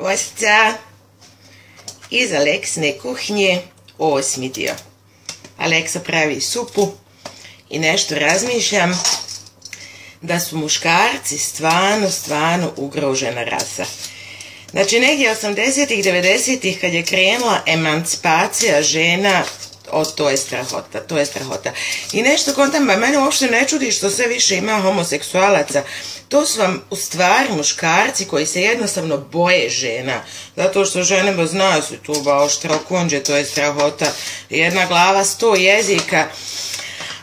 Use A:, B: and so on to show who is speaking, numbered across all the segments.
A: Ostica iz Aleksine kuhinje, 8. dio. Aleksa pravi supu i nešto razmišljam da su muškarci stvarno ugrožena rasa. Znači negdje 80-ih, 90-ih kad je krenula emancipacija žena, to je strahota. I nešto kontam, mene uopšte ne čudi što sve više ima homoseksualaca. To su vam u stvari muškarci koji se jednostavno boje žena. Zato što žene znaju su tu oštro konđe, to je strahota. Jedna glava, 100 jezika.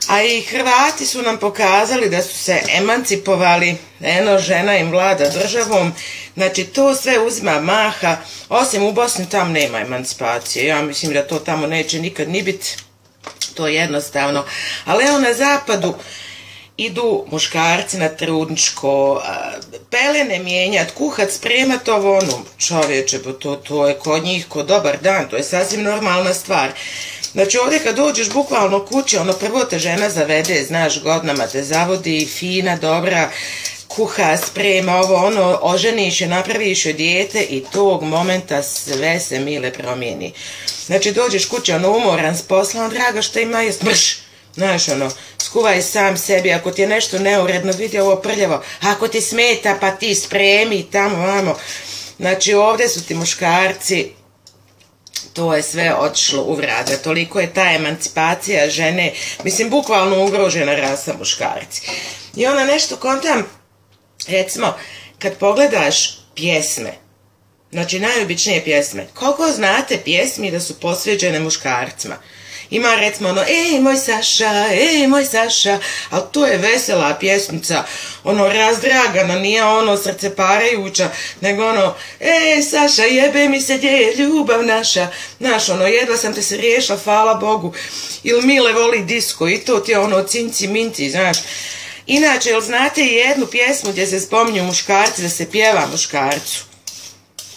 A: A i Hrvati su nam pokazali da su se emancipovali, eno žena im vlada državom, znači to sve uzima maha, osim u Bosni tam nema emancipacije, ja mislim da to tamo neće nikad ni biti, to je jednostavno, ali evo na zapadu idu muškarci na trudničko, pelene mijenjat, kuhat, spremat ovo, ono, čovječe, to je kod njih ko dobar dan, to je sasvim normalna stvar. Znači ovdje kad dođeš bukvalno kući, ono prvo te žena zavede, znaš, godinama te zavodi, fina, dobra, kuha, sprema, ovo, ono, oženiš je, napraviš joj dijete i tog momenta sve se mile promijeni. Znači dođeš kući, ono, umoran s posla, draga, šta ima jest, mrš, znaš, ono, skuvaj sam sebi, ako ti je nešto neuredno, vidi ovo prljavo, ako ti smeta, pa ti spremi, tamo, vamo. Znači ovdje su ti muškarci, to je sve otišlo u vrag, toliko je ta emancipacija žene, mislim, bukvalno ugrožena rasa muškarci. I onda nešto kontam, recimo, kad pogledaš pjesme, znači najobičnije pjesme, koliko znate pjesmi da su posveđene muškarcima? Ima recimo ono, moj Saša, ali to je vesela pjesmica, ono razdragana, nije ono srceparajuća, nego ono, Saša, jebe mi se gdje je ljubav naša, znaš, ono, jedva sam te se riješila, hvala Bogu, ili Mile voli disko, i to ti je ono cinci minci, znaš. Inače, jel znate jednu pjesmu gdje se spominju muškarci, da se pjeva muškarcu?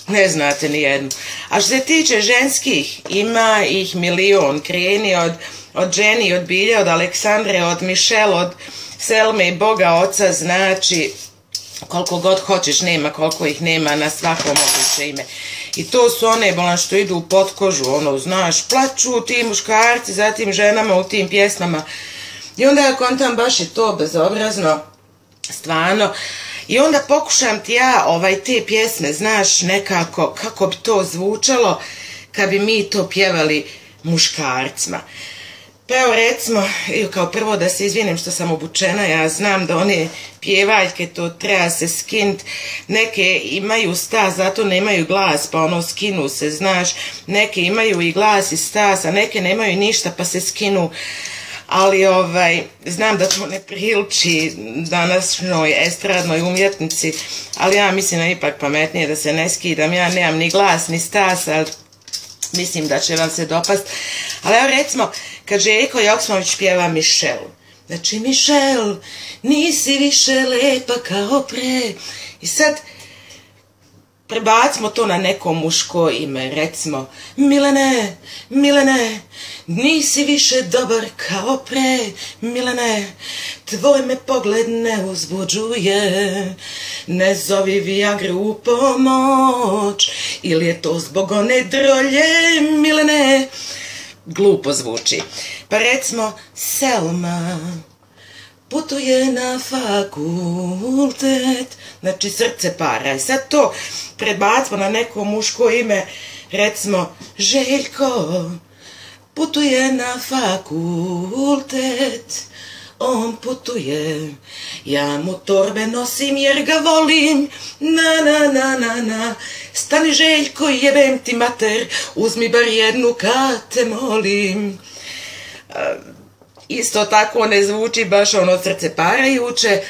A: Ne znate ni jednu. A što se tiče ženskih, ima ih milion. Kreni od Jenny, od Bilje, od Aleksandre, od Michelle, od Selme i Boga Oca, znači koliko god hoćeš, nema koliko ih nema na svako moguće ime. I to su one bolan što idu u potkožu, ono, znaš, plaču ti muškarci za tim ženama u tim pjesmama. I onda ja kontam, baš je to bezobrazno, stvarno. I onda pokušam ti ja te pjesme, znaš, nekako, kako bi to zvučalo kad bi mi to pjevali muškarcima. Pa evo recimo, kao prvo da se izvinim što sam obučena, ja znam da one pjevaljke to treba se skint, neke imaju stas, zato nemaju glas, pa ono skinu se, znaš, neke imaju i glas i stas, a neke nemaju ništa pa se skinu. Ali znam da to ne priliči današnjoj estradnoj umjetnici, ali ja mislim da je ipak pametnije da se ne skidam, ja nemam ni glas ni stas, ali mislim da će vam se dopast. Ali evo recimo, kad Željko Joksmović pjeva Michelle, znači Michelle, nisi više lepa kao pre, i sad prebacimo to na neko muško ime, recimo, Milene, nisi više dobar kao pre, Milene, tvoj me pogled ne uzbuđuje, ne zovi Viagru u pomoć, ili je to zbog one drolje, Milene, glupo zvuči. Pa recimo, Selma putuje na fakultet, znači srce para. I sad to prebacimo na neko muško ime, recimo Željko putuje na fakultet, on putuje, ja mu torbe nosim jer ga volim, na, stani Željko, jebem ti mater, uzmi bar jednu kad te molim. Isto tako ne zvuči baš ono srce parajuće.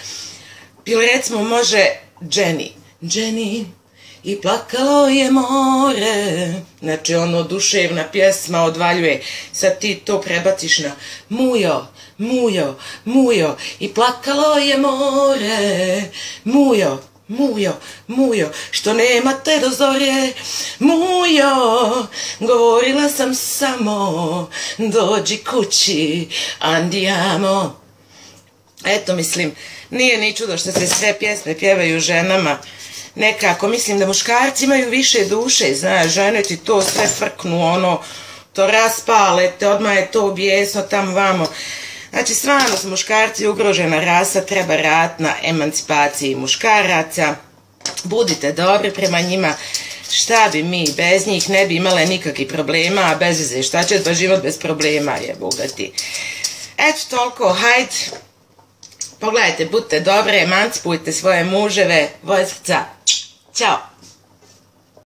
A: Ili recimo može Jenny, i plakalo je more, znači ono duševna pjesma odvaljuje, sad ti to prebaciš na Mujo, i plakalo je more, Mujo, što nemate do zore, Mujo, govorila sam samo, dođi kući, andiamo. Eto, mislim, nije ni čudo što se sve pjesme pjevaju ženama, nekako, mislim da muškarci imaju više duše, znaš, žene ti to sve frknu, ono, to raspale, te odmah je to bijesno, tamo vamo. Znači, stvarno su muškarci ugrožena rasa, treba raditi na emancipaciji muškaraca, budite dobri prema njima, šta bi mi bez njih, ne bi imale nikakvih problema, a bez veze, šta će da život bez problema je, bogati. Eto, toliko, hajde, pogledajte, budite dobre, emancipujte svoje muževe, voje srca, ćao!